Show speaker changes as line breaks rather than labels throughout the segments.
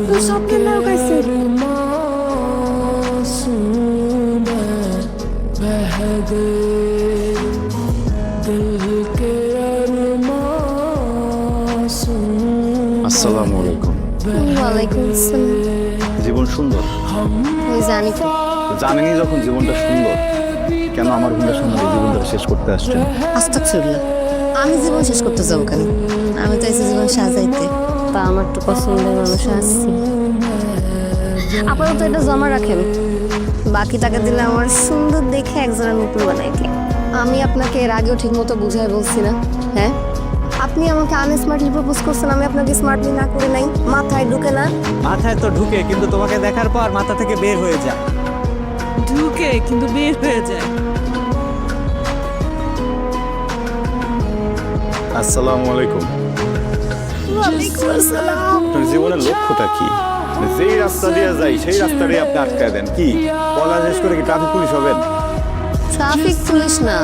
তো স্বপ্নের নায়ক আইছে।
আসসালামু আলাইকুম।
ওয়ালাইকুম আসসালাম।
জীবন সুন্দর,
আমি জানি তো।
জানেনই যখন জীবনটা সুন্দর, কেন আমার হুন্ডার সামনে এই জীবনটা শেষ করতে আসছেন?
আস্তাগফিরুল্লাহ, আমি জীবন শেষ করতে যাবো কেন? আমি তো এসে জীবন সাজাইতে। তা আমার তো পছন্দের মানুষ আসছি। আপাতত এটা জমা রাখেন, বাকি টাকা দিলে আমার সুন্দর দেখে একজনের নতুন বানাইকে। আমি আপনাকে এর আগেও ঠিক মতো বুঝাই বলছি না? হ্যাঁ, আপনি আমাকে আনস্মার্টলি প্রপোজ করছেন, আমি আপনাকে স্মার্টলি না করে নাই। মাথায় ঢুকে না?
মাথায় তো ঢুকে, কিন্তু তোমাকে দেখার পর মাথা থেকে বের হয়ে যায়।
ঢুকে কিন্তু বের হয়ে যায়।
আসসালামু আলাইকুম।
ওয়ালাইকুম আসসালাম।
আপনার জীবনের লক্ষ্যটা কি? যেই রাস্তা দিয়ে যাই সেই রাস্তাটাই আপনি আটকায় দেন। কি পড়া শেষ করে কি ট্রাফিক পুলিশ হবেন?
ট্রাফিক পুলিশ না,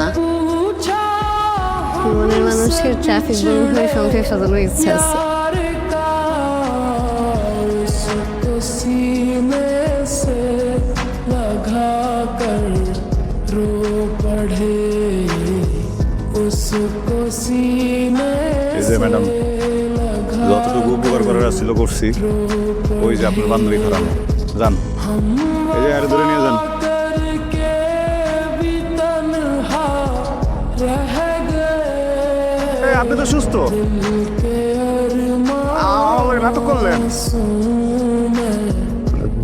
মনের মানুষের ট্রাফিক বন্ধ হয়ে সংসার সাজানোর ইচ্ছা আছে।
এই যে ম্যাডাম, যতটুকু উপকার করার ছিল করছি। ওই যে আপনার বান্ধবী খারাপ, যান এই যে আরে ধরে নিয়ে যান। আপনি তো সুস্থ, আমার নাটক করলেন।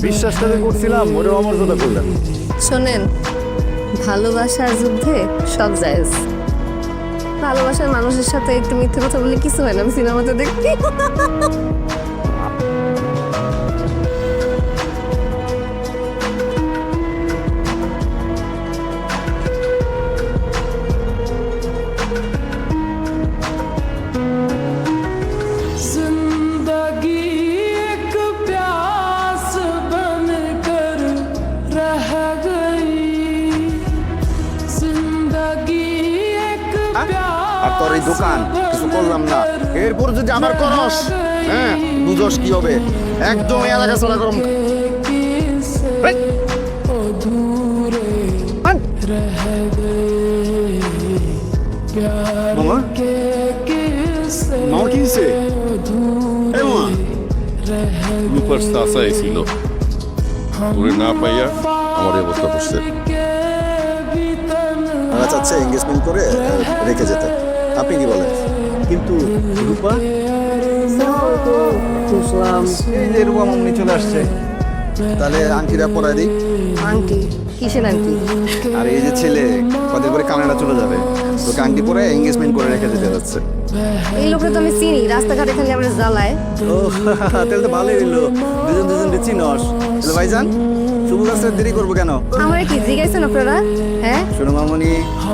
বিশ্বাসটা যে করছিলাম ওটাও অমর্যাদা করলেন।
শোনেন, ভালোবাসার যুদ্ধে সব জায়েজ। ভালোবাসার মানুষের সাথে একটু মিথ্যে কথা বলে কিছু হয় না, আমি সিনেমাতে দেখি।
আর তোর এই দোকান কিছু করলাম না, এরপর যদি আমার করস, হ্যাঁ বুঝস কি হবে। একদম এই এলাকা চলা করম। মামা, মামা কি হয়েছে?
রূপার চাচা ছিল, তোরে না পাইয়া আমার এই অবস্থা করছে।
আমরা চাচ্ছে এঙ্গেজমেন্ট করে রেখে যেতে, আপনি কি বলেন? কিন্তু রূপা,
এই যে রূপা মামনি চলে আসছে।
তাহলে আংটিটা পরাই দিই।
আংটি? কিসের আংটি?
আর এই যে ছেলে কদিন পরে কানাডা চলে যাবে, তোকে আংটি পরে এঙ্গেজমেন্ট করে রেখে যেতে যাচ্ছে।
এই লোকটা তো আমি চিনি, রাস্তাঘাটে খালি আমরা জ্বালায়।
ও তাহলে তো ভালোই হইলো, দুজন দুজনকে চিনস। তাহলে ভাইজান, শুভ কাজটা দেরি করবো কেন?
আমার কি জিজ্ঞাসেন আপনারা? হ্যাঁ,
শোনো মামনি,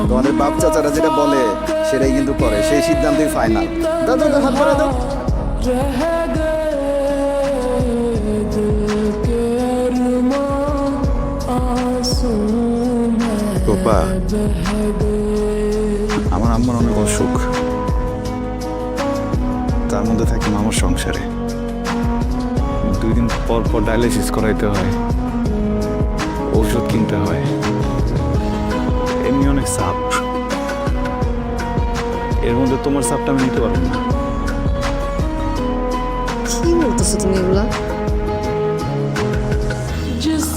তোমাদের বাপ চাচারা যেটা বলে সেটাই কিন্তু করে, সেই সিদ্ধান্তই ফাইনাল। দাও দাও দাও, হাত ধরে দাও।
রূপা,
আমার আম্মার অনেক অসুখ, তার মধ্যে থাকি মামার সংসারে। 2 দিন পর পর ডায়ালিসিস করাইতে হয়, ঔষধ কিনতে হয়, এমনি অনেক চাপ। এর মধ্যে তোমার চাপটা আমি নিতে পারবো না।
কি বলতেছো তুমি এগুলা?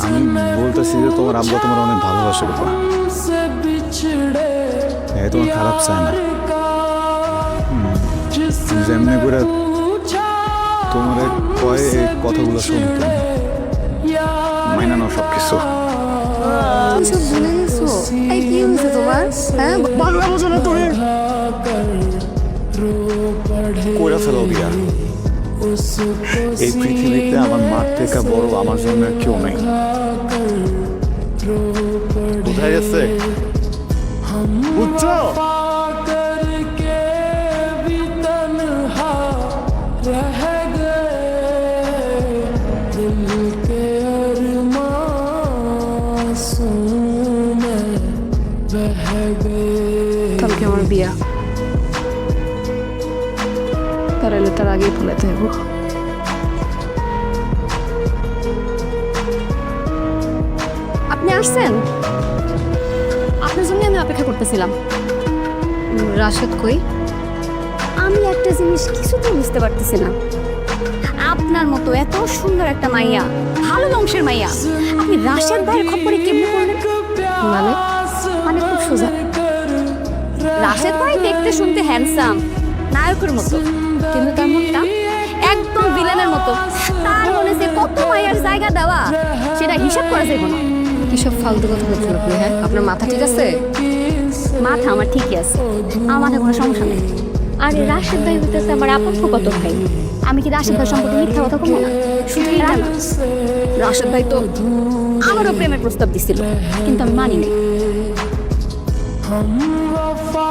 আমি বলতেছি যে তোমার আব্বা তোমার অনেক ভালোবাসে রূপা, তোমার খারাপ চায় না। যেমনি করে তোমার কয়ে এই কথাগুলো শুনতে মাইনা নাও সব কিছু।
তুমি সব ভুলে গেছো? এই কি হয়েছে তোমার? হ্যাঁ,
বাংলা বোঝো না তুমি? কইরা ফেলো বিয়া। এই পৃথিবীতে আমার মার থেকে বড় আমার জন্য আর কেউ নাই। কোথায় গেছে বুঝছো?
কালকে আমার বিয়া, তার এলে তার আগেই ফেলাতে হইব।
আসছেন? আপনার জন্য আমি অপেক্ষা করতেছিলাম। রাশেদ কই? আমি একটা জিনিস কিছুতেই বুঝতে পারতেছি না। আপনার মতো এত সুন্দর একটা মাইয়া, ভালো বংশের মাইয়া, আপনি রাশেদ ভাইয়ের খপ্পরে কেমনে পড়লেন? মানে মানে খুব সোজা। রাশেদ ভাই দেখতে শুনতে হ্যান্ডসাম, নায়কের মতো, কিন্তু তার মনটা একদম ভিলেনের মতো। তার মনে যে কত মায়ের জায়গা দেওয়া সেটা হিসাব করা যাবে না। কিসব ফালতু কথা বলছেন আপনি? হ্যাঁ, আপনার মাথা ঠিক আছে? মাথা আমার ঠিকই আছে, আমার মাথায় কোনো সমস্যা নেই। আরে রাশেদ ভাই হইতেছে আমার আপন কত ভাই, আমি কি রাশেদ ভাই সম্পর্কে মিথ্যা কথা বলবো না? শুধু এটা না, রাশেদ ভাই তো আমারও প্রেমের প্রস্তাব দিছিল, কিন্তু আমি মানি নাই।
हम वफा